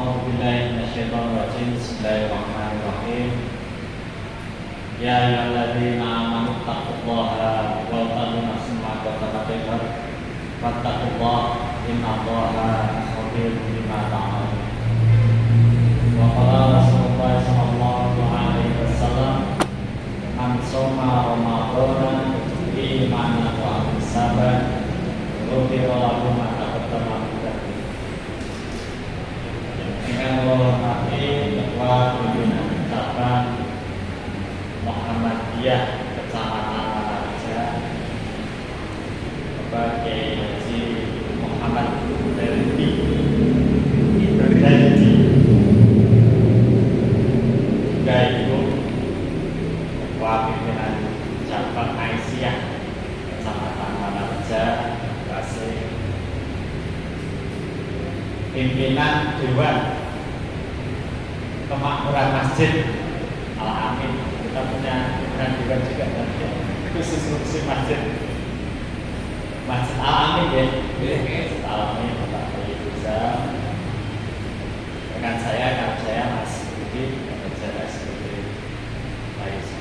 Bismillahirrahmanirrahim. Ya ayyuhalladzina amanu taqullaha wa taqu nafsin ma qaddamat fattaqullaha innallaha khabirum bima ta'malun. Wa qala Rasulullah sallallahu alaihi wasallam, man shoma ramadhana imanan wa ihtisaban ghufira lahu ma taqaddama min dhanbihi. Dengan menghormati Ketua Pimpinan Cabang Muhammadiyah Kecamatan Raja, Bapak Kiai Haji Muhammad Berdi juga Ibu Ketua Pimpinan Cabang Aisyah Kecamatan Raja, kasih pimpinan Dewan Kemakmuran Masjid Al-Amin. Kita punya pimpinan dewan juga khusus fungsi masjid Al-Amin ya. Masjid Al-Amin Bapak Ibu dengan saya Mas Budi, kerja sebagai Vice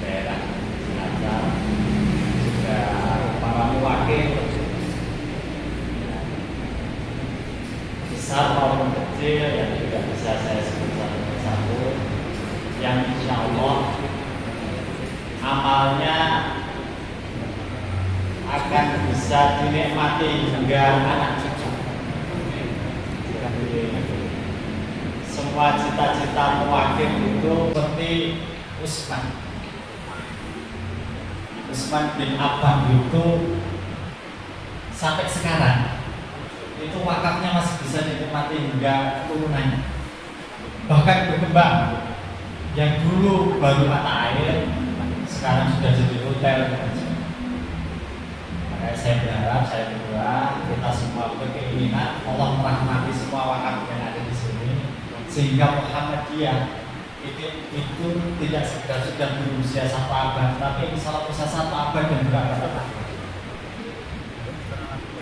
daerah Cilacap, juga para mewakil besar maupun kecil yang juga bisa saya sebut satu persatu, yang insya Allah amalnya akan bisa dinikmati hingga anak cucu. Semua cita-cita mewakil itu seperti Usman bin Affan itu sampai sekarang itu wakafnya masih bisa dinikmati hingga turunannya, bahkan berkembang. Yang dulu baru mata air sekarang sudah jadi hotel. Makanya saya berharap, saya berdoa kita semua berkeinginan Allah merahmati semua wakaf yang ada di sini, sehingga Muhammadiyah itu tidak sekedar sudah berusia 1 abad, tapi insya Allah bisa 1 abad dan berabad.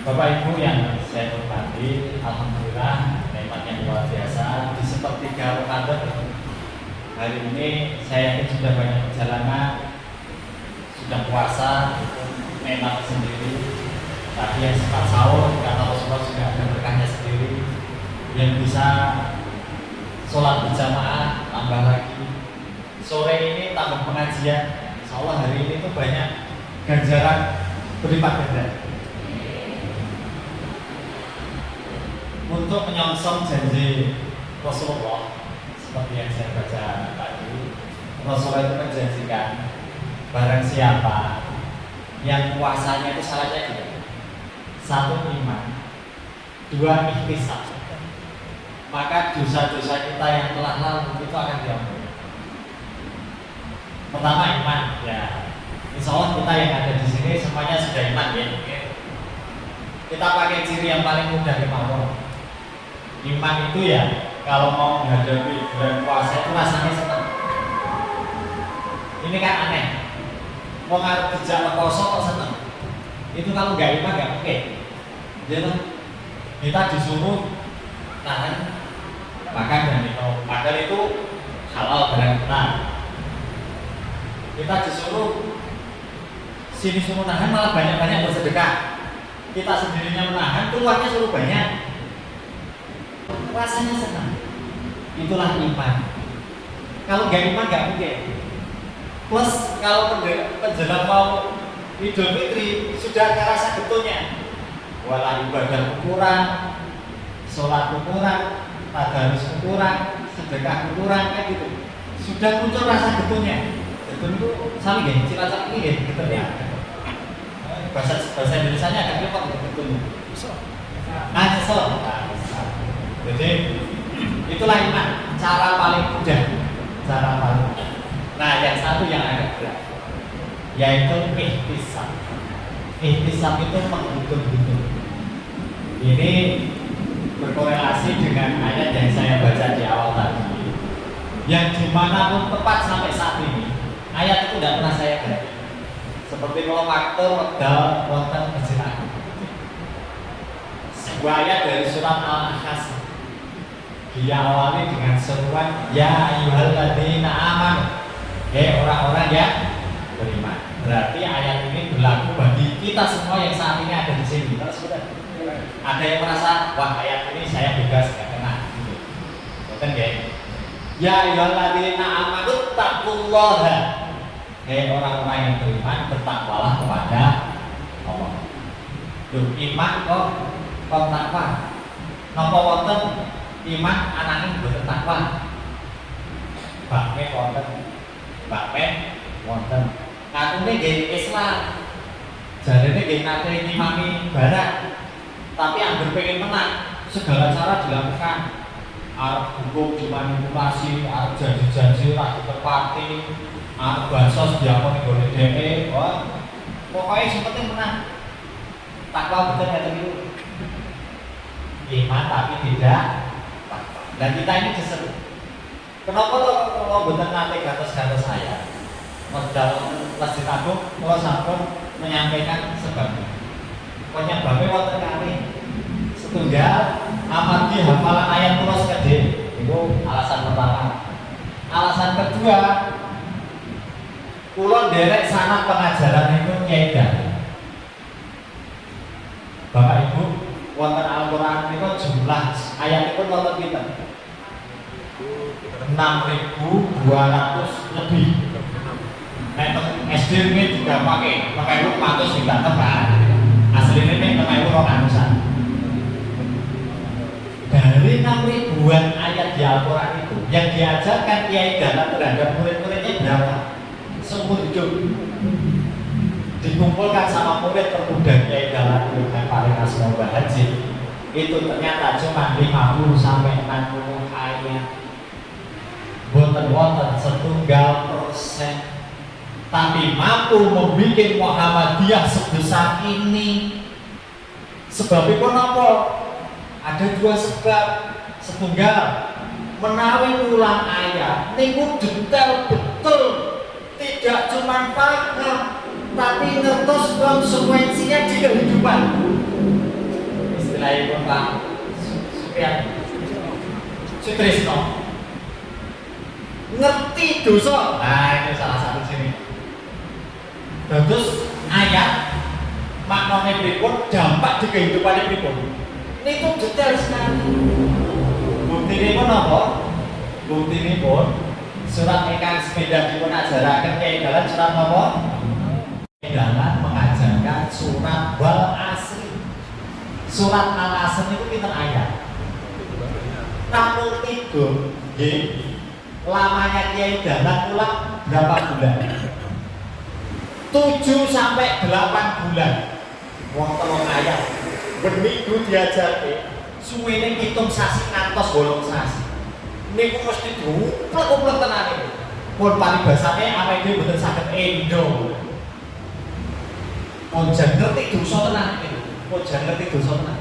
Bapak Ibu yang saya hormati, alhamdulillah nikmat yang luar biasa di sepertiga Ramadan hari ini. Saya yakin sudah banyak perjalanan, sudah puasa, itu nikmat sendiri. Tadi yang sempat sahur kata Rasulullah juga ada berkahnya sendiri. Yang bisa sholat berjamaah tambah lagi, sore ini tambah pengajian. Insya Allah hari ini tuh banyak ganjaran berlipat ganda untuk menyongsong janji Rasulullah. Seperti yang saya baca tadi, Rasulullah itu menjanjikan barang siapa yang puasanya itu syaratnya 1 iman, 2 ihtisab, maka dosa-dosa kita yang telah lalu itu akan diampuni. Pertama iman, ya insya Allah kita yang ada di sini semuanya sudah iman ya. Kita pakai ciri yang paling mudah kemauan. Iman itu ya kalau mau menghadapi bulan puasa itu rasanya senang. Ini kan aneh, mau ngarep dijak poso kok senang. Itu kalau nggak iman nggak mungkin. Jadi kita disuruh tahan makan dan minum, padahal itu halal barang kita. Kita disuruh sini suruh nahan, malah banyak-banyak bersedekah. Kita sendirinya menahan, keluarnya suruh banyak. Rasanya senang. Itulah iman. Kalau nggak iman nggak mungkin. Plus kalau menjelang mau Idul Fitri sudah ada rasa getulnya. Walau ibadah kurang, sholat kurang, tadarus kurang, sedekah kurang, kayak gitu. Sudah muncul rasa getulnya. Getul itu sama gini, Cilacap ini gini, getul ya. Bahasa Indonesianya agak repot getulnya. Nyesel. Jadi itulah iman, cara paling mudah, Nah, yang satu yang agak berat, yaitu ihtisab. Ihtisab itu menghitung-hitung. Ini berkorelasi dengan ayat yang saya baca di awal tadi, yang dimanapun tepat sampai saat ini, ayat itu tidak pernah saya ganti. Seperti kalau waktu wedal wonten masjid. Sebuah ayat dari surat Al-Ahzab. diawali dengan seruan ya ayyuhalladzina amanu, orang-orang yang beriman. Berarti ayat ini berlaku bagi kita semua yang saat ini ada di sini. Ada yang merasa wah ayat ini saya bebas nggak kena gitu. Betul nggak? Ya ayyuhalladzina amanu taqullaha, orang-orang yang beriman bertakwalah kepada Allah. Duh, iman kok takwa. Napa wonten iman ananging boten takwa? Bakme wonten. Katune nggih Islam. Jarene nggih nate ngimami barat. Tapi anggur pengen menang, segala cara dilakukan. Arep hukum dimanipulasi, arep janji-janji ra ditepati, arep bansos diakoni gone dhewe. Wah, pokoknya sing penting menang. Takwa betul ya itu. Iman tapi tidak takwa. Dan kita ini diseru. Kenapa kalau betul nanti gatos-gatos saya? Modal Masjid Agung, kalau sampun menyampaikan sebabnya. Penyebabnya wonten kali. Setunggal amati hafalan ayat kula sekedhik. Itu alasan pertama. Alasan kedua, kula nderek sanad pengajaran itu Kyai Dahlan. Bapak Ibu, wonten Al-Qur'an niku jumlah ayatipun wonten pinten? 6.200 lebih. Nek SD ini juga pakai 400 tidak tepat. Aslinya ini 400-an. Dari 6 ribuan ayat di Al-Quran itu yang diajarkan Kyai Dahlan terhadap murid-muridnya berapa? Seumur hidup dikumpulkan sama murid termuda Kyai Dahlan dengan paling asma Haji itu ternyata cuma 50 sampai 60 ayat. Boten-boten setunggal persen, tapi mampu membuat Muhammadiyah sebesar ini. Sebabipun apa? Ada dua sebab. Setunggal menawi ulang ayat niku detail betul, tidak cuma paham tapi ngertos konsekuensinya di kehidupan. Istilahnya Pak Sutrisno ngerti dosa. Nah itu salah satu sini. Terus ayat maknanya pripun, dampak di kehidupan pripun. Ini itu detail sekali. Bukti ini pun apa? Bukti ini pun surat ingkang sepeda dipun ajaraken Kyai Dahlan surat apa? Kyai Dahlan mengajarkan surat Wal Asri. Surat Al Asri itu pinten ayat? 63. Nggih. Lamanya Kyai Dahlan ulang berapa bulan? 7 sampai 8 bulan. Wong telung ayat. Berminggu diajarke. Suwene pitung sasi ngantos 8 sasi. Niku mesti duplek-duplek tenan niku. Pun paribasane awake dhewe mboten saged endo. Pun jan ngerti dosa tenan niku. Pun jan ngerti dosa tenan.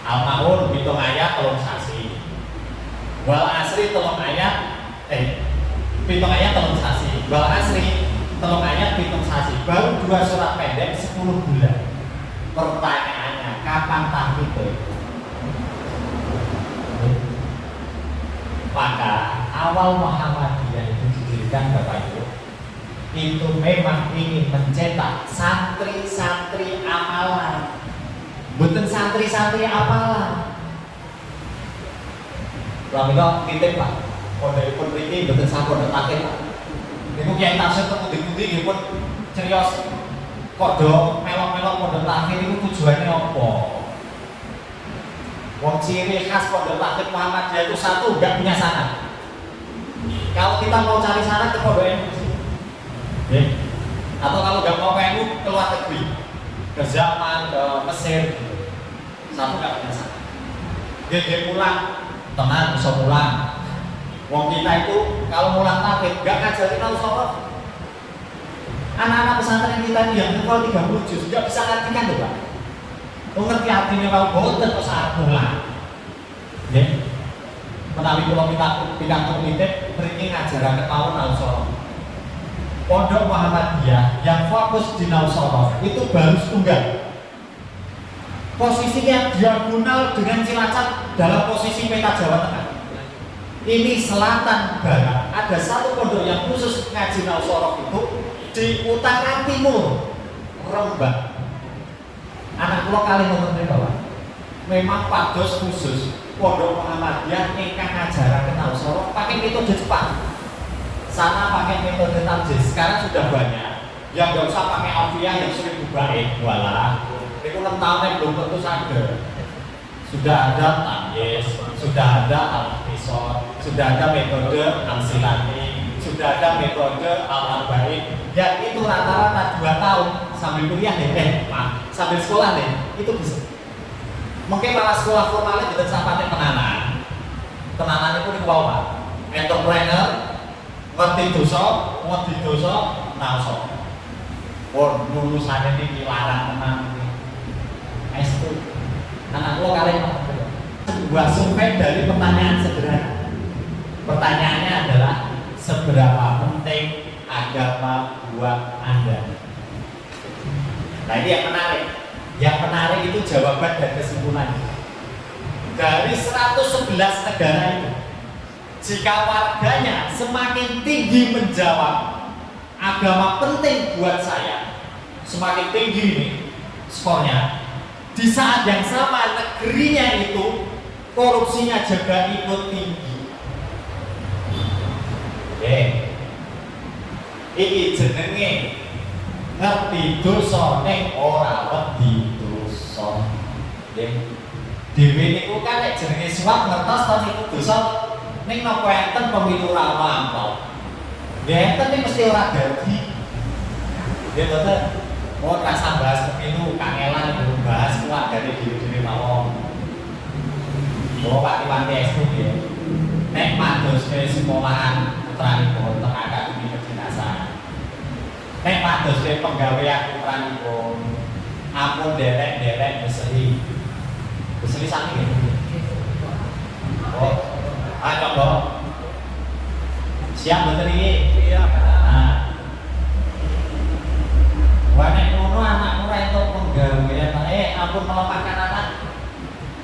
Al-Maun pitung ayat 3 sasi. Wal Asri 3 ayat pitung ayat 3 sasi. Wal Asri 3 ayat 7 sasi. Baru 2 surat pendek 10 bulan. Pertanyaannya, kapan tahfidz? Maka awal Muhammadiyah itu didirikan Bapak Ibu itu memang ingin mencetak santri-santri amalan, bukan santri-santri apalan. Lalu kita Pak, pondokipun mriki mboten sampun netaken Pak. Niku Kyai tafsir pundi-pundi nggih pun cerios kodho melok-melok pondok takhir itu tujuannya apa? Wong ciri khas pondok takhir Muhammadiyah itu satu, enggak punya sanad. Kalau kita mau cari sanad ke pondok NU, atau kalau enggak mau ke NU ke luar negeri, ke Zaman, ke Mesir, satu enggak punya sanad. Dia pulang, tenang bisa pulang. Wong kita itu kalau mulang takhir enggak ngajarin Al-Sorof. Anak-anak pesantren kita ini yang hafal 30 juz enggak bisa ngartikan loh Pak. Ngerti artinya kalau boten kok saat mulang. Nggih. Menawi kula pikantuk nitip mriki ngajaraken mawon Al-Sorof. Pondok Muhammadiyah yang fokus di Al-Sorof itu baru setunggal. posisinya diagonal dengan Cilacap dalam posisi peta Jawa Tengah. Ini selatan barat, ada satu pondok yang khusus ngaji Nausorok itu di utara timur Rembang. Anak kula kali ngoten bahwa memang pados khusus pondok Muhammadiyah ingkang ngajaraken Nausorok pakai metode Jepang. Sana pakai metode tamjiz. Sekarang sudah banyak yang nggak usah pakai alfiah yang 1000 bait. Walah, itu 6 tahun belum tentu sadar. Sudah ada tamyiz, sudah ada al-qisor, sudah ada metode al-silani, sudah ada metode al-arba'in. Ya itu rata-rata 2 tahun sambil kuliah deh, sambil sekolah deh, itu bisa. Mungkin malah sekolah formalnya tidak sampai tenanan. Tenanan itu di bawah, entrepreneur, ngerti dosa, ngerti dosa, nausok. Lulusannya ini larang tenan. S2 anak lo kalian sebuah survei dari pertanyaan sederhana. Pertanyaannya adalah seberapa penting agama buat Anda? Nah ini yang menarik. Yang menarik itu jawaban dan kesimpulannya. Dari 111 negara itu, jika warganya semakin tinggi menjawab agama penting buat saya, semakin tinggi ini skornya. Di saat yang sama negerinya itu korupsinya juga ikut tinggi. Iki jenenge ngerti dosa ning ora wedi dosa. Dhewe niku kan nek jenenge suwak ngertos to niku dosa ning napa enten pemilu ra lampau. Ya enten iki mesti ora dadi. Nggih mboten. Mau rasa bahas pemilu, kangelan belum bahas kuat dari diri mawon. Pak Iwanti S.U. ya. Nek mados ke sekolahan putranipun teng akademi kedinasan. Nek mados ke penggawean putranipun ampun derek beseli. Beseli sami nggih. Oh, ayo kok. Siap mboten iki? Iya. Nah. Nek ngono anakmu ora entuk penggawean, ampun melepaskan anak.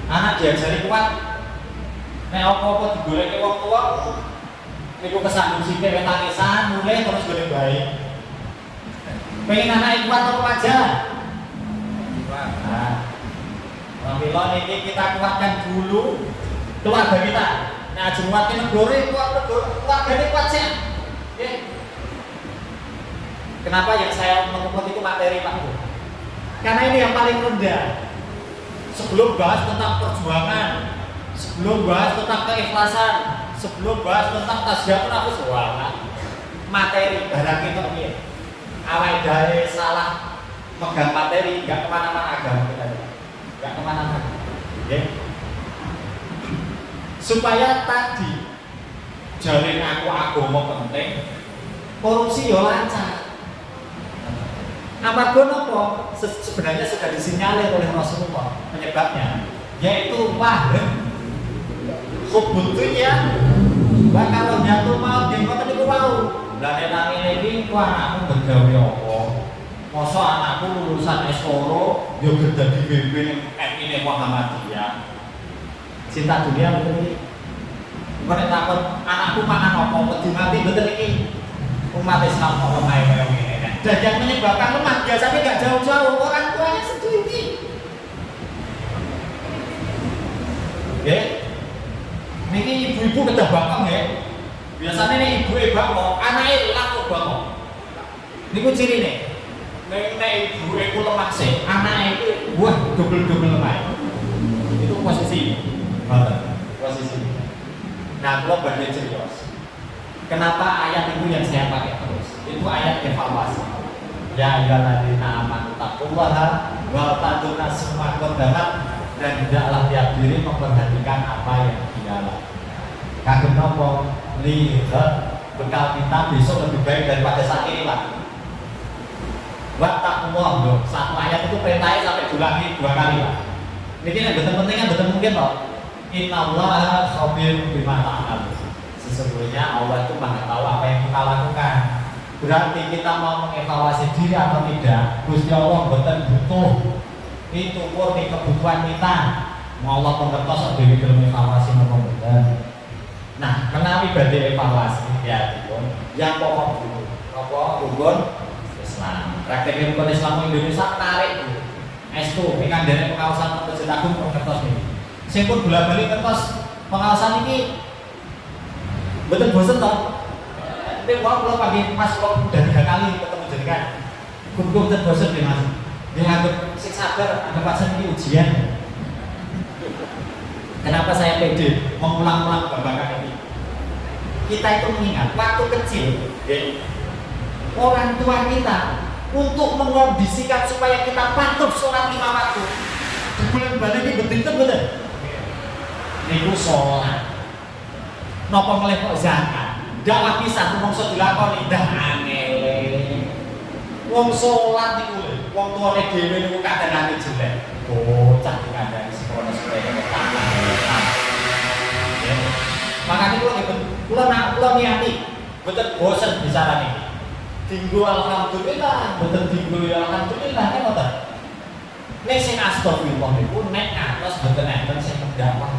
Anak diajari kuat. Nek apa-apa digoleki wong tuwa niku kesandung sithik wis tangisan, mulai terus golek baik. Pengen anak kuat apa aja? Nah, mila niki kita kuatkan dulu keluarga kita. Nek ajeng nguatke negara kuat keluargane kuat sih. Nggih. Kenapa yang saya mengumpul itu materi Pak Bu? Karena ini yang paling rendah. Sebelum bahas tentang perjuangan, sebelum bahas tentang keikhlasan, sebelum bahas tentang tasbihun nafas, materi barang itu ini. Awal dari salah megang materi, nggak kemana-mana agama kita, nggak kemana-mana. Okay? Supaya tadi jaring aku agama penting, korupsi yo lancar. Amarga napa? Sebenarnya sudah disinyalir oleh Rasulullah penyebabnya, yaitu waham hubutunya bakal jatuh maut yang kota niku wau. Lah nek nang ngene iki ku anakmu begawe apa? Mosok anakku lulusan S4 yo dadi BB ning MI Muhammadiyah. Cinta dunia betul iki. Kok nek takon anakku mangan apa wedi mati betul iki. Umat Islam kok lemah kaya ngene. Dan yang menyebabkan lemah biasanya nggak jauh-jauh orang tuanya sendiri. Oke, ini ibu-ibu kedah bakal ya. Biasanya nih ibu bakal, anaknya laku bakal. Ini ku ciri nih. Nek ibu lemah sih, anaknya itu wah double lemah. Itu posisi, posisi. Nah, gua balik serius. Kenapa ayat itu yang saya pakai terus? Itu ayat evaluasi. Ya ayyuhalladzina amanu taqullaha wa taquna summa qaddamat, dan hendaklah tiap diri memperhatikan apa yang didalam. Kagem napa lihat bekal kita besok lebih baik daripada saat ini Pak. Wa taqullah loh. Satu ayat itu perintahnya sampai diulangi 2 kali Pak. Ini yang betul pentingnya betul mungkin loh. Innallaha khabir bima ta'malun. Sesungguhnya Allah itu Maha tahu apa yang kita lakukan. Berarti kita mau mengevaluasi diri atau tidak, Gusti Allah betul butuh itu murni kebutuhan kita. Mau Allah pengertos dewi gelem evaluasi napa mboten. Nah, menawi badhe evaluasi ya dipun yang pokok dulu. Apa rukun Islam. Praktek rukun Islam Indonesia tarik dulu. Estu ingkang derek pengawasan Masjid Agung pengertos niki. Sing pun bola-bali ngertos pengawasan iki mboten bosen to. Nek wong kula pagi Mas kula udah 3 kali ketemu jenengan. Kudu mboten bosen nggih Mas. Dianggap sing sabar anggap pasen iki ujian. Kenapa saya pede mengulang-ulang babakan ini? Kita itu mengingat waktu kecil, orang tua kita untuk mengondisikan supaya kita patuh sholat 5 waktu. Di bulan-bulan ini betul-betul. Niku sholat. Napa meleh kok zakat? Ndak lah bisa rumangsa dilakoni, dah angel. Wong sholat niku lho, wong tuane dhewe niku kadang-kadang jelek. Bocah dikandani sekolah-sekolah makanya kula niati betul bosen bicara nih dinggo alhamdulillah betul dinggo alhamdulillah kan ngoten nek sing astagfirullah niku nek atos boten enten sing pendakwah.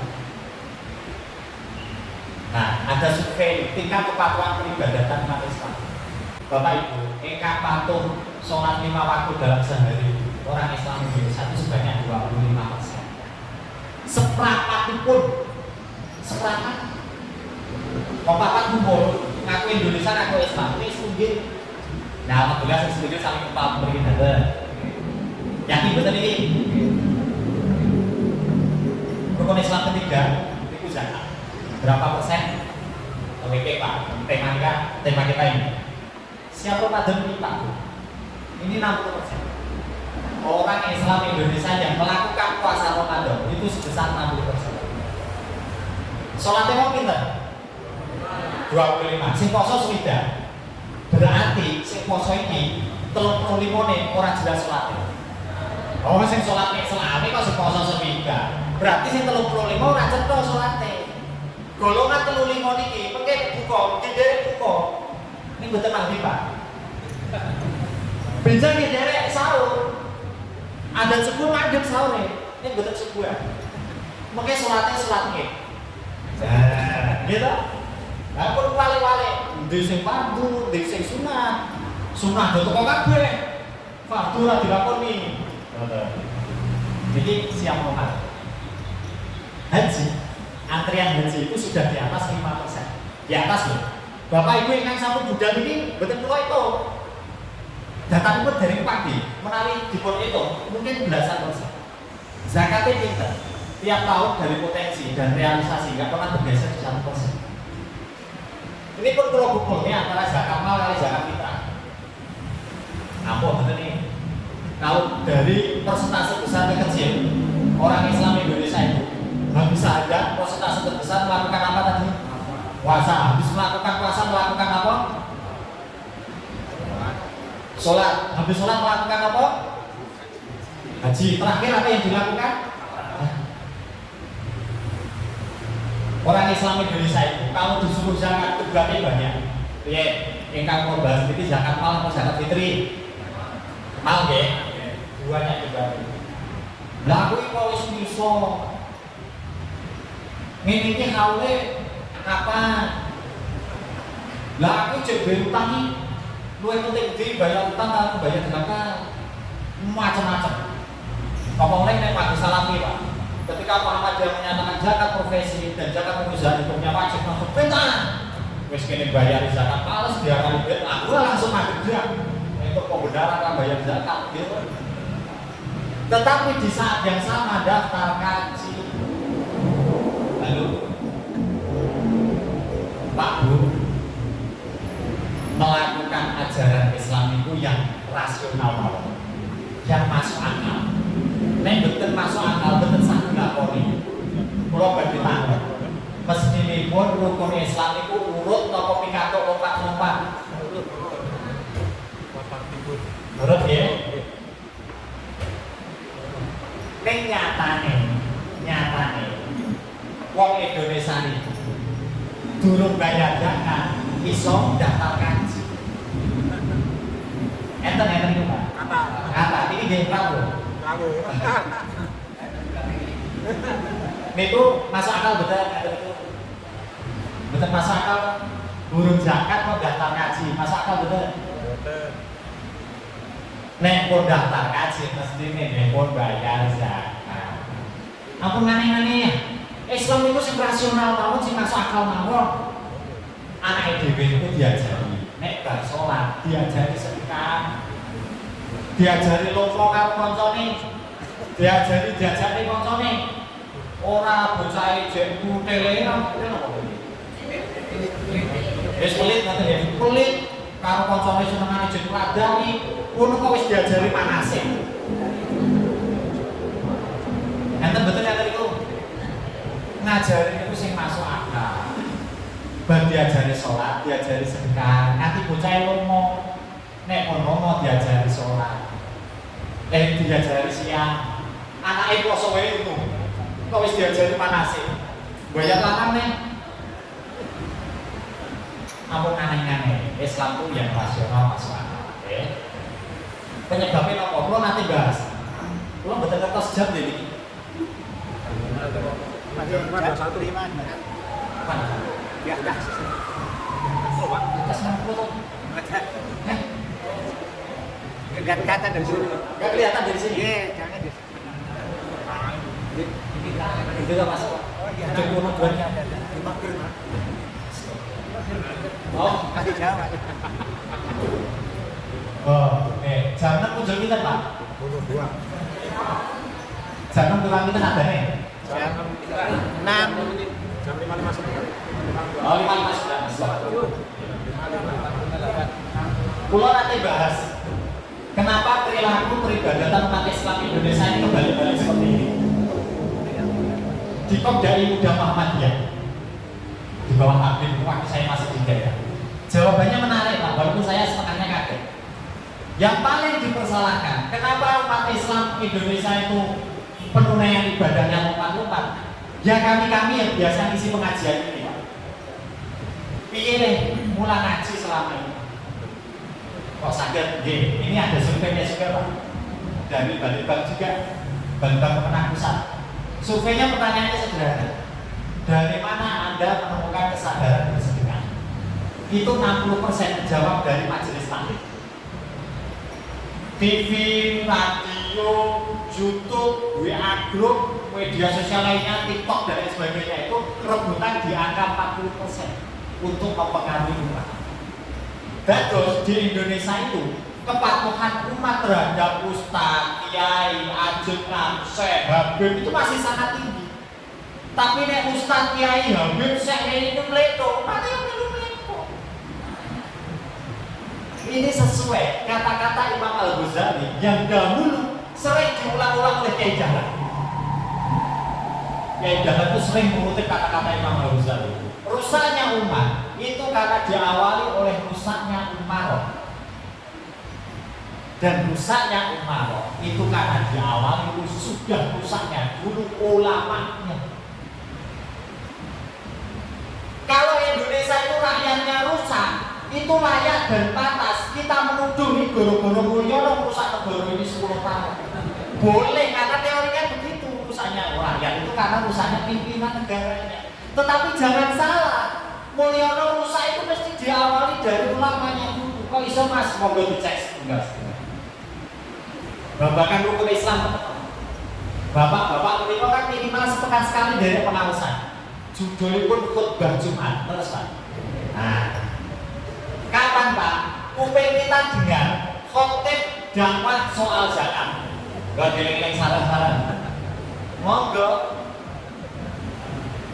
Nah, ada survei tingkat kepatuhan peribadatan umat Islam. Bapak Ibu, ingkang patuh sholat 5 waktu dalam sehari orang Islam Indonesia itu sebanyak 25%. Seperapatipun seperempat papat kumpul ngaku Indonesia ngaku Islam ini setuju. Nah, alhamdulillah saya setuju saling kepala memberi data. Yakin betul ini. Rukun Islam ketiga itu zakat. Berapa persen? Oke Pak, tema kita ini. Siapa Ramadan ini Pak? Ini 60%. Orang Islam Indonesia yang melakukan puasa Ramadan itu sebesar 60%. Sholatnya mau pinter? 25. Sing poso sudah. Berarti sing poso ini 35 nih orang jelas sholatnya. Oh, sing sholatnya selami kok sing poso sudah. Berarti sing 35 orang cetok sholatnya. Golongan 35 niki mengke buka, derek buka. Ini betul ahli Pak. Benjang derek sahur. Ada sebuah madhep sahur ini betul sebuah. Mengke sholatnya sholatnya. Nah, gitu. Lah pun wale-wale, ndi sing fardu, ndi sing sunah. Sunah do teko kabeh. Fardu ora dilakoni. Jadi siap Muhammad. Haji, antrian haji itu sudah di atas 5%. Di atas loh. Bapak Ibu ingkang sampun budal ini mboten kula itu. Data itu dari pagi, menawi dipun itu mungkin belasan persen. Zakatnya pinter. Tiap tahun dari potensi dan realisasi nggak pernah bergeser di 1%. Ini pun kalau bukulnya antara zakat mal kali zakat fitrah. Apa betul ini? Kalau dari persentase besar ke kecil, orang Islam Indonesia itu habis saja persentase terbesar melakukan apa tadi? Puasa. Habis melakukan puasa melakukan apa? Sholat. Habis sholat melakukan apa? Haji. Terakhir apa yang dilakukan? Orang Islam Indonesia itu kalau disuruh zakat itu berarti banyak. Ya, ingkang mau bahas ini zakat mal atau zakat fitri? Mal nggih. Duanya juga. Lah kuwi kok wis iso. Ngene iki haule kapan? Lah aku cek utang iki luwih penting dibayar utang kalau bayar zakat. Macam-macam. Ngomong nek Pak Salafi Pak. Ketika Muhammadiyah menyatakan zakat profesi dan zakat perusahaan hukumnya wajib langsung bentang. Wes kene bayar zakat males dia kali bentang. Gua langsung mati dia. Untuk pembenaran kan bayar zakat gitu. Tetapi di saat yang sama daftar kaji. Lalu Pak Bu melakukan ajaran Islam itu yang rasional, yang masuk akal. Nek betul masuk akal, betul sah dilakoni. Kula badhe takon. Mestinipun rukun Islam iku urut napa pikantuk lompat-lompat? Urut ya. Ning nyatane wong Indonesia itu durung bayar zakat iso daftar kaji. Enten iku Pak. Kata iki nggih prawo. Niku masuk akal betul itu. Betul masuk akal. Burung zakat kok daftar kaji, masuk akal betul. Nek pun daftar kaji mesti nek pun bayar zakat. Ampun ngene-ngene. Islam itu sing rasional mawon sing masuk akal mawon. Anak dhewe itu diajari nek bar salat, diajari sedekah. Diajari lopo karo kancane. Diajari diajari kancane. Ora bocah jek mutele apa wis pelit ngoten ya. Pelit karo kancane senengane jek ladani, ngono kok wis diajari manase. Enten betul ya tadi ku. Ngajari itu sing masuk akal. Bar diajari salat, diajari sedekah, nanti bocah lomo. Nek mau diajari salat. Diajari siang. Anake poso wae itu. Kok wis diajari manase. Bayar lanang nih. Ampun aneh-aneh. Islam itu yang rasional masuk akal. Penyebabnya apa? Kulo nanti bahas. Kulo mboten ngertos jam iki. Mana? Ya, dah. Oh, Pak. Atas 60. Enggak kelihatan dari sini. Enggak kelihatan dari sini. Iya, jangan di sini. Itu enggak masuk. Ada kono duanya. Oh, kasih Jawa. Oh, jam 6 muncul kita, Pak. Jam 6 pulang kita ada nih. Jam 6. Jam 5.59. Oh, 5.59. Pulau nanti bahas kenapa perilaku peribadatan umat Islam Indonesia ini kembali-balik seperti ini. Di Kopdai Muda Muhammadiyah di bawah Habib, waktu saya masih di daerah. Jawabannya menarik, Pak, walaupun saya sebenarnya kaget. Yang paling dipersalahkan, kenapa umat Islam Indonesia itu penunaian ibadahnya lompat-lompat? Ya kami yang biasa isi pengajian ini, Pak. Piye nih mulai ngaji selama ini? Kok sakit? Ini ada surveinya juga, Pak. Dari Balitbank juga, Balitbank Pemenang Pusat. Surveinya pertanyaannya sederhana. Dari mana Anda menemukan kesadaran bersedekah? Itu 60% menjawab dari majelis taklim. TV, radio, YouTube, WA group, media sosial lainnya, TikTok dan lain sebagainya itu rebutan di angka 40% untuk mempengaruhi umat. Dan terus di Indonesia itu kepatuhan umat terhadap ustaz, kiai, ajudan, syekh, habib itu masih sangat tinggi. Tapi nek ustaz, kiai, habib, syekh ini meleto, mati yang meleto. Ini sesuai kata-kata Imam Al-Ghazali yang dahulu sering diulang-ulang oleh Kiai Dahlan. Kiai Dahlan itu sering mengutip kata-kata Imam Al-Ghazali. Rusaknya umat itu karena diawali oleh rusaknya umaroh. Dan rusaknya umaroh itu karena diawali sudah rusaknya dulu ulamanya. Kalau Indonesia itu rakyatnya rusak, itu layak dan pantas kita menuduh nih goro-goro Mulyono rusak negara ini 10 tahun. Boleh, karena teorinya begitu. Rusaknya rakyat itu karena rusaknya pimpinan negaranya. Tetapi jangan salah, Mulyono rusak itu mesti diawali dari ulamanya dulu. Kok iso Mas? Monggo dicek enggak. Babakan rukun Islam. Bapak-bapak menika kan minimal sepekan sekali dari pengawasan. Judulipun khutbah Jumat, terus Pak. Nah, kapan Pak? Kuping kita dengar khotib dakwah soal zakat. Gak geleng-geleng saran-saran. Monggo.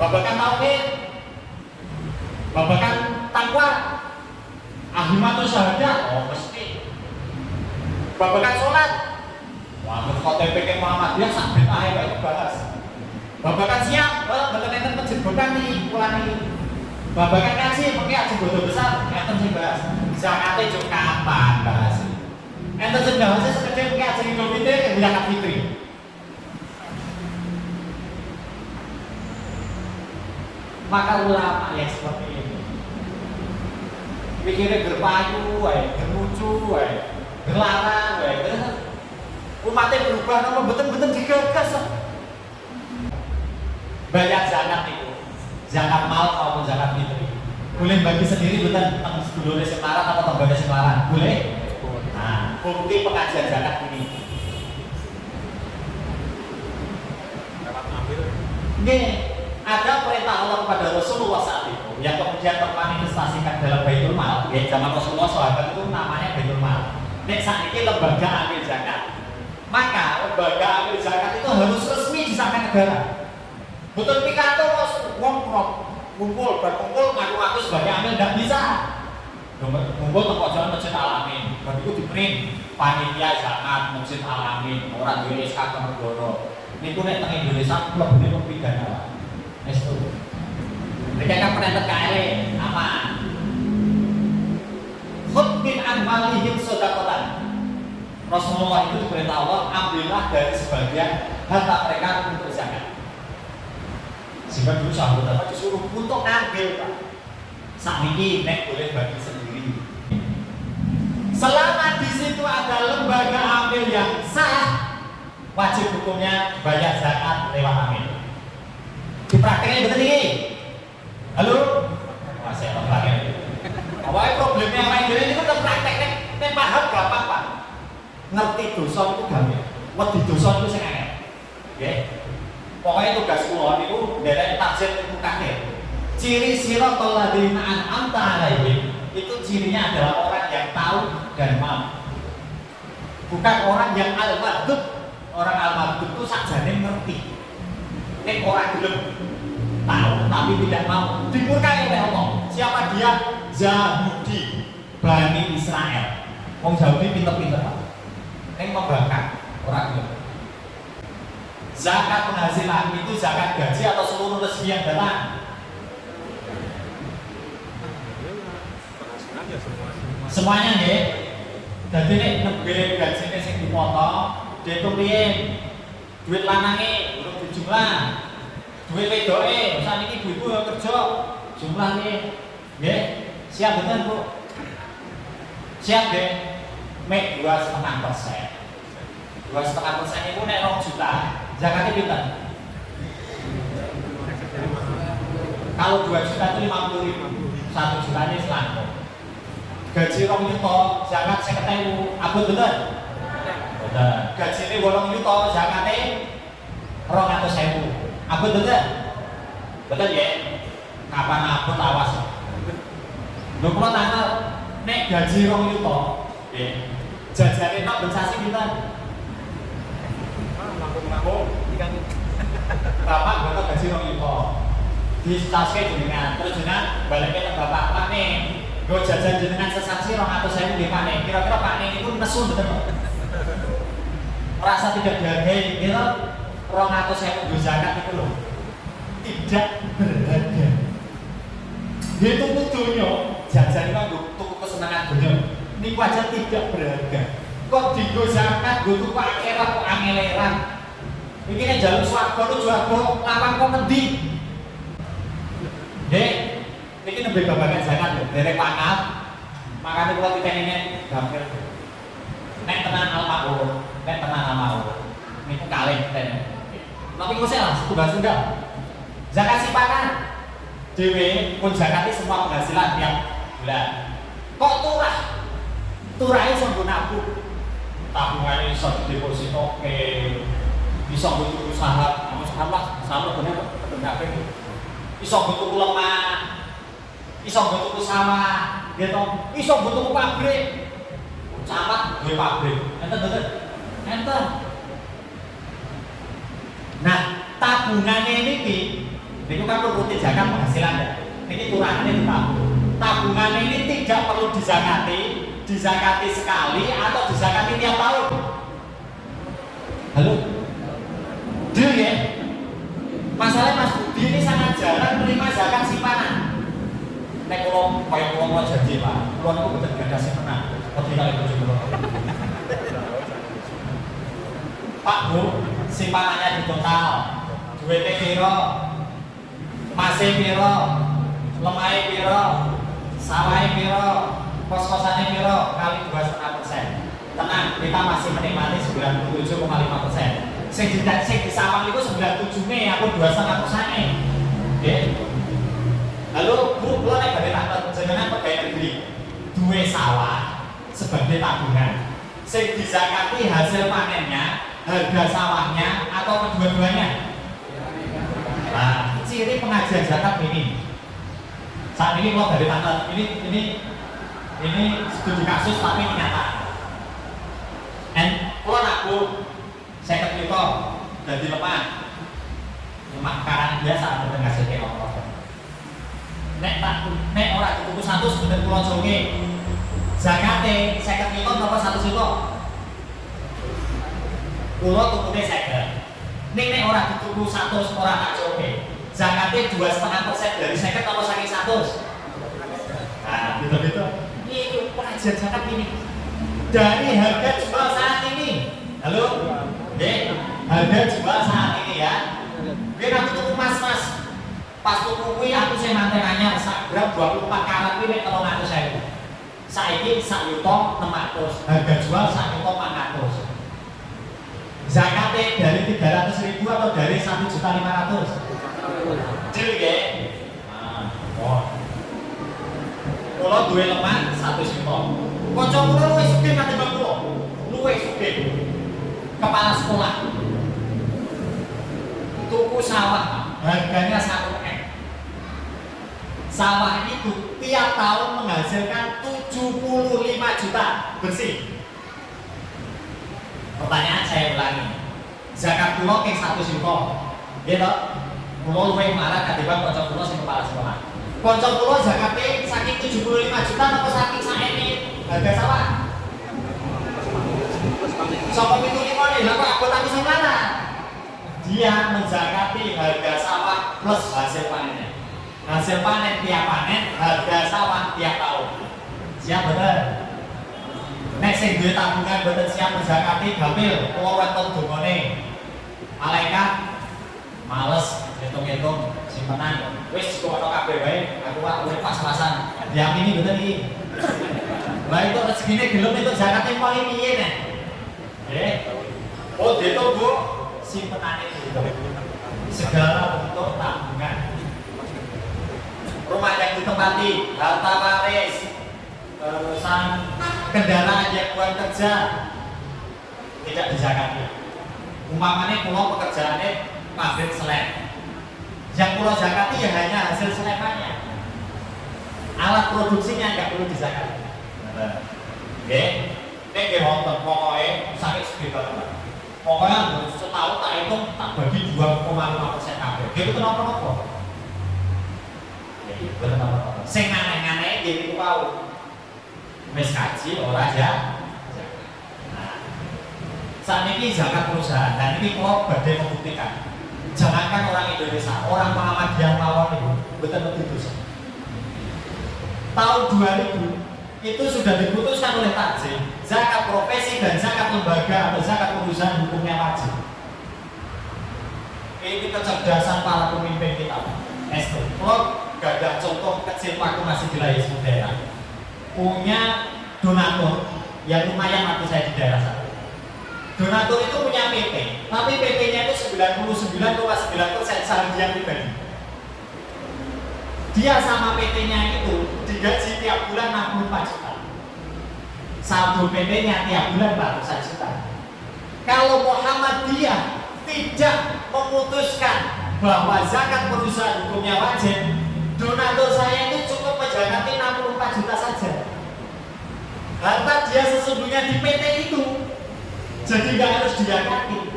Babakan tauhid, babakan takwa, ahlimatus syahadah, oh mesti. Babakan sholat, wah khotib PK Muhammadiyah sabit ae itu balas. Babakan siap, betul-betul penjebotan nih, pulang nih. Babakan kasih, pakai aja bodoh besar, enten sih bahas. Zakatnya juga kapan bahas? Enten sih bahasnya sekedar pakai aja Idul Fitri, zakat fitri. Maka ulama yang seperti ini pikirnya berpayu, berlucu, berlarang, Umatnya berubah, nama betul-betul digagas. Bayar zakat itu, zakat mal maupun zakat fitri. Boleh bagi sendiri betul tentang sedulurnya semaran atau tangganya semaran? Boleh? Nah, bukti pengajian zakat ini. Ini ada perintah Allah kepada Rasulullah saat itu yang kemudian termanifestasikan dalam Baitul Mal. Ya, zaman Rasulullah sahabat itu namanya Baitul Mal. Nek saat ini lembaga amil zakat. Maka lembaga amil zakat itu harus resmi disahkan negara. Betul pikanto wong kumpul berkumpul ngaku-ngaku sebagai amil tidak bisa. Kumpul tempat jalan Masjid Al-Amin. Dan itu diprint panitia zakat Masjid Al-Amin. Orang duwe SK Kemergono. Niku nek teng Indonesia mlebune pidana. Wis tuh. Nek kan penentet KLE aman. Khud min amwalihim shadaqatan. Rasulullah itu diperintah Allah ambillah dari sebagian harta mereka untuk zakat. Sehingga dulu sahabat apa disuruh untuk ngambil Pak. Sakniki nek boleh bagi sendiri. Selama di situ ada lembaga amil yang sah, wajib hukumnya bayar zakat lewat amil. Diprakteknya betul ini. Halo? Masih orang lagi. Awalnya problemnya yang lain ini kan prakteknya, ini paham gampang Pak. Ngerti dosa itu gampang. Wedi dosa itu saya angel. Oke? Pokoknya tugas kula niku nderek tafsir ilmu kafir. Ciri siratal ladzina an'amta 'alaihim itu cirinya adalah orang yang tahu dan mau. Bukan orang yang al-madhub. Orang al-madhub itu sakjane ngerti. Nek orang belum tahu tapi tidak mau dimurkai oleh Allah. Siapa dia? Yahudi, Bani Israel. Wong Yahudi pinter-pinter Pak. Nek membangkang orang belum. Zakat penghasilan itu zakat gaji atau seluruh rezeki yang datang? Semuanya nih. Jadi nek nembe gajine sing dipotong, diitung piye? Duit lanange urung dijumlah. Duit wedoke, saniki ibu-ibu kerja, jumlahnya. Nggih. Siap betul, Bu? Siap nggih. Mek 2,5%. 2,5% itu nek 2 juta. Zakatnya pinter. Kalau 2 juta itu 50.000, 1 juta ini selangkung. Gaji 2 juta, zakat 50.000, abot bener? Bener. Gaji ini 8 juta, zakatnya 200.000, abot bener? Betul ya? Kapan abot awas? Lho kula tanggal, nek gaji 2 juta, jajannya tak bensasi pinter. Bapak gak gaji 2 juta di tasnya jenengan, terus jenengan baliknya ke bapak Pak nih gue jajan jenengan sesaksi 200.000 di Pak nih, kira-kira Pak nih itu nesu betul merasa tidak dihargai, kira 200.000 gue zakat itu loh tidak berharga itu kudunya jajan itu tuku kesenangan dunia ini wajar tidak berharga kok di gue zakat, gue tuku akhirat kok angeleran. Iki nek jaluk swarga lu juago lawan kok ngendi? Nggih. Niki nembe babagan zakat lho, derek pangkat. Makane kula titenine gampil. Nek tenan al-ma'ruf, nek tenan al-ma'ruf. Niku kalih ten. Tapi kok lah tugas enggak. Zakat simpanan. Dhewe pun zakati semua penghasilan tiap bulan. Kok turah? Turahe iso nggo nabung. Tabungane iso didepositoke. Bisa butuh usaha, kamu salah, sama bener apa ini? Bisa butuh lemah, bisa butuh sawah, gitu. Bisa butuh pabrik, camat gue pabrik, enten bener, enten. Nah, tabungannya ini kan rutin zakat penghasilan ya. Ini kurangannya ditabung. Tabungannya ini tidak perlu dizakati sekali atau dizakati tiap tahun. Halo? Deal ya, masalahnya Mas Budi ini sangat jarang menerima zakat simpanan. Nek kalau kayak mau janji Pak, kalau aku betul gak ada simpanan, tapi kali itu juga. Pak Bu, simpanannya di total, duitnya piro, masih piro, lemahnya piro, sawahnya piro, kos-kosannya piro, kali 2,5%. tenang, kita masih menikmati 97,5%. Sing disawang itu 97 nih, aku 2,5% nih. Oke. Lalu Bu, lo nek badhe takon jenengan pegawai negeri duwe sawah sebagai tabungan. Sing dizakati hasil panennya, harga sawahnya atau kedua-duanya? Nah, ciri pengajian zakat ini. Saat ini kalau dari tanggal ini studi kasus tapi ini nyata. Kalau aku saya ketika jadi lemak karang biasa bener ngasih ke orang. Nek orang dituku 100 bener pulau jonge. Zakate saya ketika berapa 100 itu? Pulau tukune 50. Nek orang dituku 100 orang tak jonge. Zakatnya 2,5% dari 50 atau saking 100. Nah, gitu-gitu. Ini pengajian zakat ini. Dari harga jual saat ini. Halo? Harga jual saat ini ya. Biar aku tuku mas. Pas tuku kuwi aku sing mantenannya sak gram 24 karat kuwi nek 300.000. Saiki sak yuta 600. Harga jual sak yuta 400. Zakatnya dari 300.000 atau dari 1.500.000? Kecil ya. Kalau duwe lemak 1 juta. Kanca kula luwih sugih katimbang kula. Luwih sugih. Kepala sekolah. Tuku sawah, harganya 1 M. Sawah itu tiap tahun menghasilkan 75 juta bersih. Pertanyaan saya ulangi. Zakat kula ke 1 juta. Nggih to? Kula luwih marah katimbang kanca kula sing kepala sekolah. Kanca kula zakate saking 75 juta apa saking saene harga sawah? Sapa 75 nih, lha kok abot aku sing mana? Dia menzakati harga sawah plus hasil panennya. Hasil panen tiap panen, harga sawah tiap tahun. Siap bener? Nek sing duwe tabungan boten siap menzakati gamil, kula wonten dongane. Malaikat males hitung-hitung simpenan wis kok ono kabeh wae aku urip pas-pasan diamini mboten iki lha itu rezekine gelem itu zakate paling piye nek oh ditu Bu simpenane itu segala bentuk tabungan rumah yang ditempati harta waris terusan kendaraan yang buat kerja tidak dizakati umpamane kula pekerjaane pabrik seleb yang pulau zakati ya hanya hasil selepannya alat produksinya nggak perlu dizakati oke ini wonten pokoknya sakit segitu pokoknya setahun tak hitung tak bagi 2,5% kabeh itu kenapa-napa sing aneh-aneh jadi ku tau wis kaji ora ya nah saat ini zakat perusahaan dan ini kalau badai membuktikan jangankan orang Indonesia, orang Muhammadiyah mawon itu betul-betul dosa. Tahun 2000 itu sudah diputuskan oleh Takjim, zakat profesi dan zakat lembaga atau zakat perusahaan hukumnya wajib. Ini kecerdasan para pemimpin kita. Kalau gak ada contoh kecil waktu masih di Layas daerah, punya donatur yang lumayan waktu saya di daerah saya. Donatur itu punya PT, tapi PT-nya itu 99,9% saham dia pribadi. Dia sama PT-nya itu digaji tiap bulan 64 juta. Saldo PT-nya tiap bulan 400 juta. Kalau Muhammadiyah tidak memutuskan bahwa zakat perusahaan hukumnya wajib, donatur saya itu cukup menjakati 64 juta saja. Harta dia sesungguhnya di PT itu. Jadi nggak harus diyakati.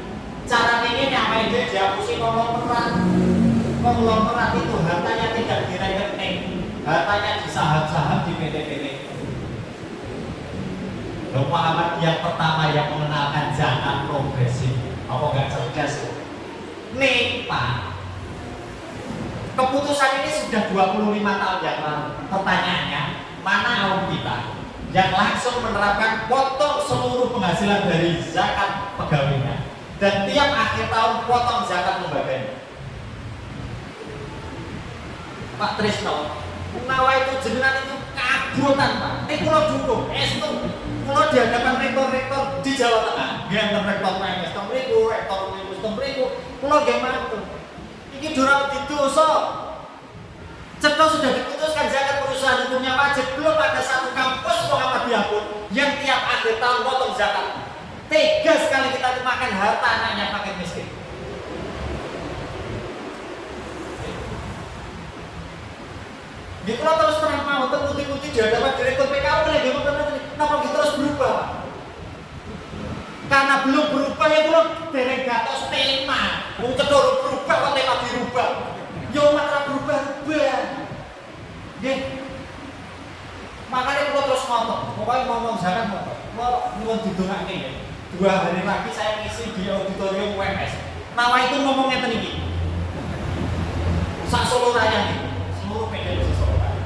Cara ini nyamain dia dihapusi konglomerat itu hartanya tidak di rekening, hartanya di saham-saham di PT-PT. Muhammad yang pertama yang mengenalkan zakat progresif, apa nggak cerdas? Nih Pak, keputusan ini sudah 25 tahun yang lalu. Pertanyaannya, mana kaum kita yang langsung menerapkan potong seluruh penghasilan dari zakat pegawainya dan tiap akhir tahun potong zakat lembaganya? Pak Trisno, menawa itu jenengan itu kabutan Pak. Kulo dukung, estu Kalau di hadapan rektor-rektor di Jawa Tengah, genten rektor PNS temriku, rektor Univers temriku, kalau gimana tuh? Ini durang didoso. Cetok sudah diputuskan zakat perusahaan hukumnya wajib, belum ada satu kampus Muhammadiyah pun yang tiap akhir tahun potong zakat. Tega sekali kita makan harta anaknya fakir miskin. Gitu lah terus terang mau putih-putih di hadapan direktur PKU lagi kenapa kita terus berubah? Karena belum berubah ya belum delegatos tema. Mungkin kalau berubah kok tema dirubah. Yo matra berubah-ubah. Nggih. Makanya kalau terus ngomong zakat mau nyuwun didongake ya. 2 hari lagi saya ngisi di auditorium UMS. Nama itu ngomongnya ngeten iki. Sak Solo Raya nih, seluruh PDI Solo Raya.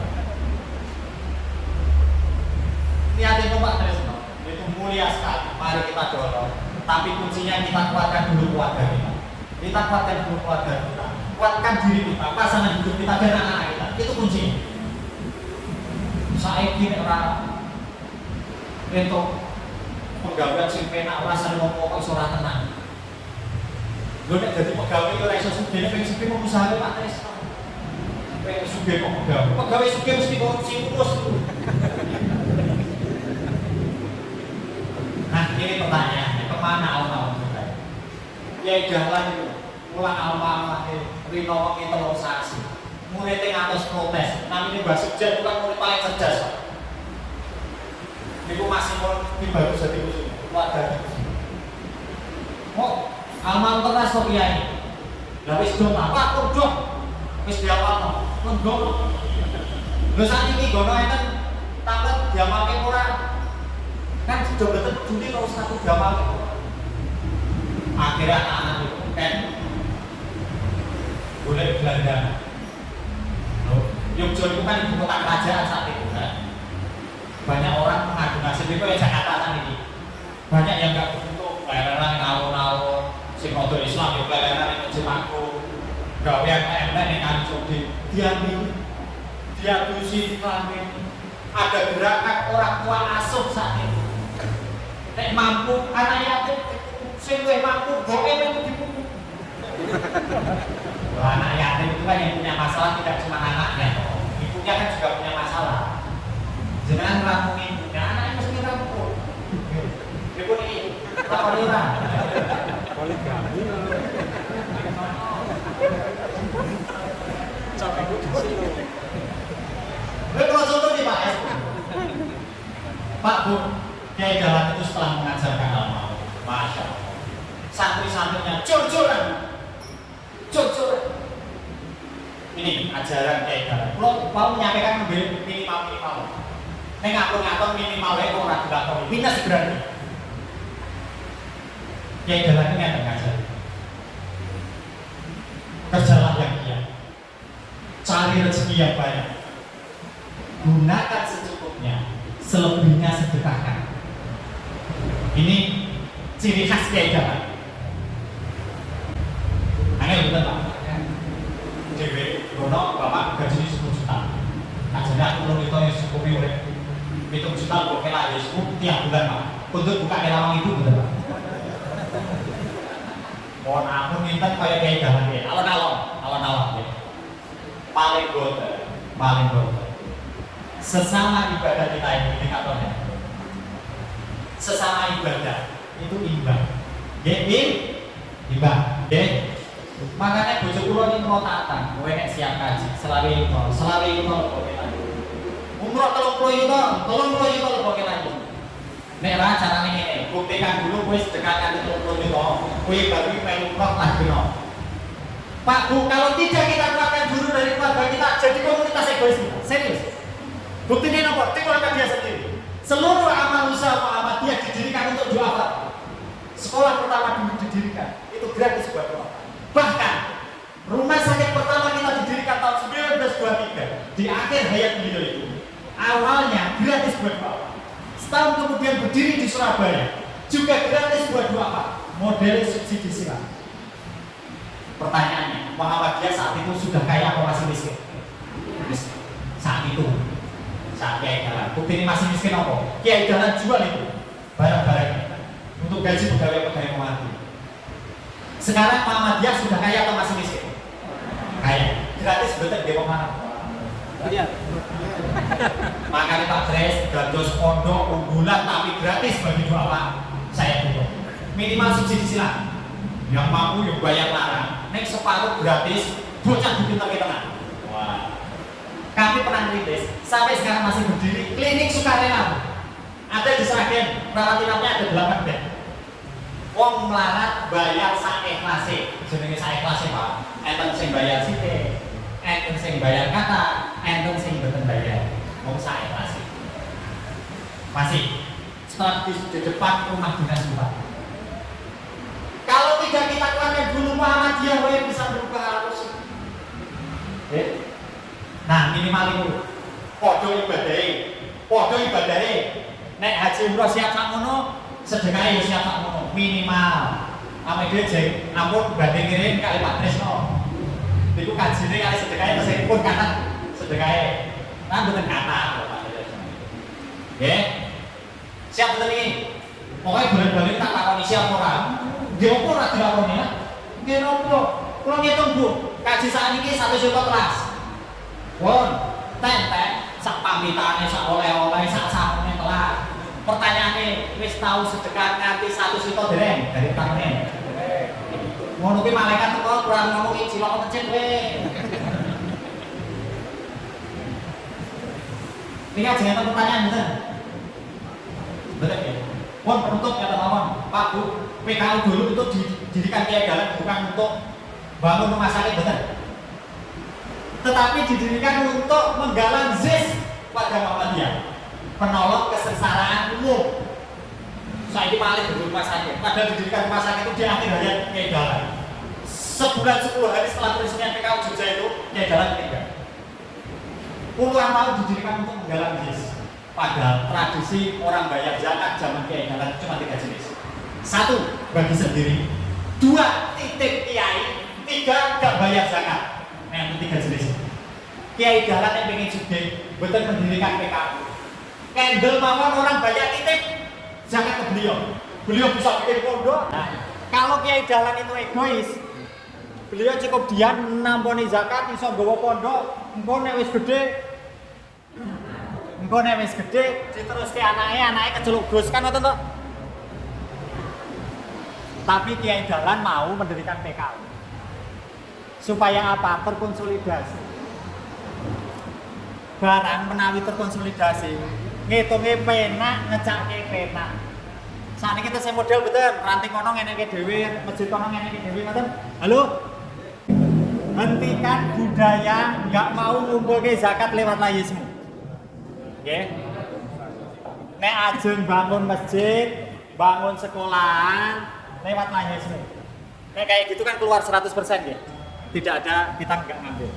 Niatnya Pak Tresno, itu mulia sekali. Mari kita dorong. Tapi kuncinya kita kuatkan dulu keluarga kita. Kita kuatkan dulu keluarga kita. Kuatkan diri kita, pasangan hidup kita dan anak-anak kita. Itu kuncinya. Saya kira orang itu pegawai sing penak rasane ngomong kok ora tenang. Lho nek dadi pegawai ora iso sugih nek sugih mau usaha Pak Tresno. Nek sugih kok pegawai sugih mesti korupsi terus. Nah, ini pertanyaannya, kemana alma-alma kita? Ya jalan itu, ulang alma-alma Rino kita lo saksi. Muridnya ngatos protes, namanya Mbak Sukjen itu kan murid paling cerdas. Itu masih mau baru jadi musuh, keluarga oh, alma terus kok kiai. Lah wis dong apa kok dong? Wis diawalno, menggo. Lho sakniki gono enten takut diamalke ora. Kan sudah betul juli kalau satu diamalke. Akhirnya anak-anak itu kan boleh Belanda. Yogyakarta itu kan ibu kota kerajaan saat itu kan. Banyak orang mengadu nasib itu yang saya katakan ini. Banyak yang nggak untuk pelayanan ngawur-ngawur, sing motor Islam ya pelayanan yang Cimaku, gawean PMN yang langsung diadusi kelamin. Ada gerakan orang tua asuh saat itu. Nek mampu anak yatim, sing luwih mampu goe itu dipupuk. Anak yatim itu kan yang punya masalah tidak cuma anaknya, ibunya kan juga punya masalah. Jangan rampung ibunya, anaknya mesti rampung. Ibu ini, apa ora? Poligami. Capek di sini. Kalau contoh nih Pak S. Pak Bu, Kiai Jalan itu setelah mengajarkan al-maut, Masya Allah. Santri-santrinya jor-joran. Ini ajaran Kiai Jalan. Kalau mau menyampaikan minimal. Nek ngatur minimalnya kok ora dilakoni. Minus berarti. Kiai Jalan ini ada ngajar. Kerjalah yang giat. Cari rezeki yang banyak. Gunakan secukupnya, selebihnya sedekahkan. Ini ciri khas Kiai Jalan. Angel betul Pak. Dewe, gono bapak gaji 10 juta. Ajane aku belum itu yang cukupi oleh 7 juta kok kela ya cukup tiap bulan Pak. Untuk buka lawang itu betul Pak. Mohon aku minta kayak Kiai Jalan ya. Alon-alon. Paling boten. Sesama ibadah kita ini katanya. Sesama ibadah itu imbang. Nggih, imbang. Nggih. Makanya bojo kula ini mau tatan, kowe nek siap kaji, selawe itu kok kita. Umroh 30 juta kok kita. Nek ra carane ngene, buktikan dulu kowe sedekahkan 30 juta, kowe baru melu umroh lah dino. Pak Bu, kalau tidak kita keluarkan dulu dari keluarga kita jadi komunitas egois kita. Serius. Buktinya apa? Tim keluarga dia sendiri. Seluruh amal usaha Muhammadiyah didirikan untuk doa. Sekolah pertama dulu didirikan, itu gratis buat doa. Bahkan rumah sakit pertama kita didirikan tahun 1923 di akhir hayat beliau itu awalnya gratis buat bapak. Setahun kemudian berdiri di Surabaya juga gratis buat bapak. Model subsidi silang. Pertanyaannya, Muhammadiyah saat itu sudah kaya atau masih miskin? Saat Kiai Jalan. Bukti ini masih miskin apa? Kiai Jalan jual itu. bareng-bareng untuk gaji pegawai-pegawai Muhammadiyah. Sekarang Muhammadiyah sudah kaya atau masih miskin? Kaya, gratis betul di pemarang. Iya. Makanya Pak Dres dados pondok unggulan tapi gratis bagi dua Pak. Saya dulu. Minimal subsidi silang. Yang mampu yang bayar larang. Nek separuh gratis, bocah di pintar kita. Wah. Kami pernah kritis, sampai sekarang masih berdiri klinik sukarela. Ada di Sragen, perawat inapnya ada 8 bed. Wong melarat bayar sak ikhlase. Jenenge sak ikhlase Pak. Enten sing bayar sithik, enten sing bayar kata, enten sing mboten bayar. Wong sak ikhlase. Masih strategis di depan rumah dinas Bupati. Kalau tidak kita keluarkan dulu Muhammadiyah, yang bisa berubah harus. Nah minimal itu. Podo ibadahe. Nek haji umroh siap sakmono, sedekah ya siap sakmono. Minimal. Ame dhewe jeng, ampun banding ngirim kali Pak Tresno. Niku kajine kali sedekahe mesinipun kathah sedekahe. Nah mboten kathah Pak Tresno. Nggih. Siap mboten iki? Pokoke bulan-bulan tak takoni siap ora. Nggih opo ora dilakoni ya? Nggih nopo? Kula ngitung Bu, kaji sakniki 1 juta kelas. Won, tentek sak pamitane sak oleh-oleh sak samune kelas. Pertanyaane wis tahu sedekah nganti 1 juta dereng dari tangane. Ngono ki malaikat teko kurang ngomong iki cilok kecil kowe. Niki jenenge pertanyaan bener. Bener ya? Won penutup kata mawon, Pak Bu, PKU dulu itu didirikan Kiai Dahlan bukan untuk bangun rumah sakit bener. Tetapi didirikan untuk menggalang zis pada Muhammadiyah, penolong kesengsaraan umum. Saya ini paling di rumah sakit, padahal didirikan rumah sakit itu di akhir hayat Kiai Dahlan. Sebulan 10 hari setelah peresmian PKU Jogja itu, Kiai Dahlan meninggal. Puluhan tahun didirikan untuk menggalang zis. Padahal tradisi orang bayar zakat zaman Kiai Dahlan cuma 3 jenis. 1, bagi sendiri. 2, titip kiai. 3, gak bayar zakat. Nah, itu 3 jenis. Kiai Dahlan yang pengen sugih, betul mendirikan PKU. Kendel mawon orang bayar titip zakat ke beliau. Beliau bisa bikin pondok. Nah, kalau Kiai Dahlan itu egois, beliau cukup diam namponi zakat, iso nggawa pondok, engko nek wis gede, diteruske anake keceluk Gus kan ngoten to. Tapi Kiai Dahlan mau mendirikan PKU. Supaya apa? Terkonsolidasi. Barang menawi terkonsolidasi, ngitungnya penak, ngecake penak. Saat ini kita saya model betul, ranting kono ngene iki dhewe, masjid kono ngene iki dhewe ngoten. Halo. Hentikan budaya nggak mau ngumpulke zakat lewat layismu. Nggih. Nek ajeng bangun masjid, bangun sekolahan lewat layismu. Nek kayak gitu kan keluar 100% ya. Tidak ada kita nggak ngambil.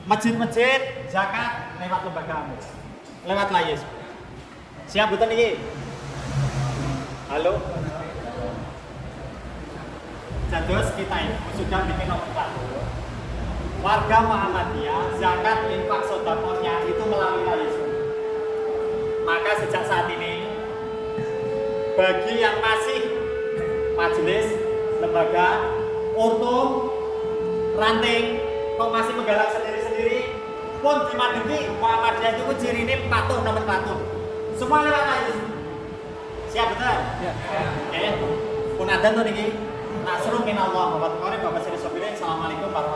Masjid-masjid zakat lewat lembaga amis, lewat layis. Siap betul nih? Halo. Jadus kita ini sudah bikin nomenklatur. Warga Muhammadiyah zakat infak sedekahnya itu melalui layis. Maka sejak saat ini bagi yang masih majelis, lembaga, orto, ranting, kok masih menggalang sendiri-sendiri pun dimanduki Muhammadiyah itu ciri ini patuh nomenklatur. Semua lewat layis. Siap betul? Ya. Oke. Pun adzan tuh niki. Nasrun minallah wa barakatuh. Bapak Sri Sobirin. Assalamualaikum warahmatullahi wabarakatuh.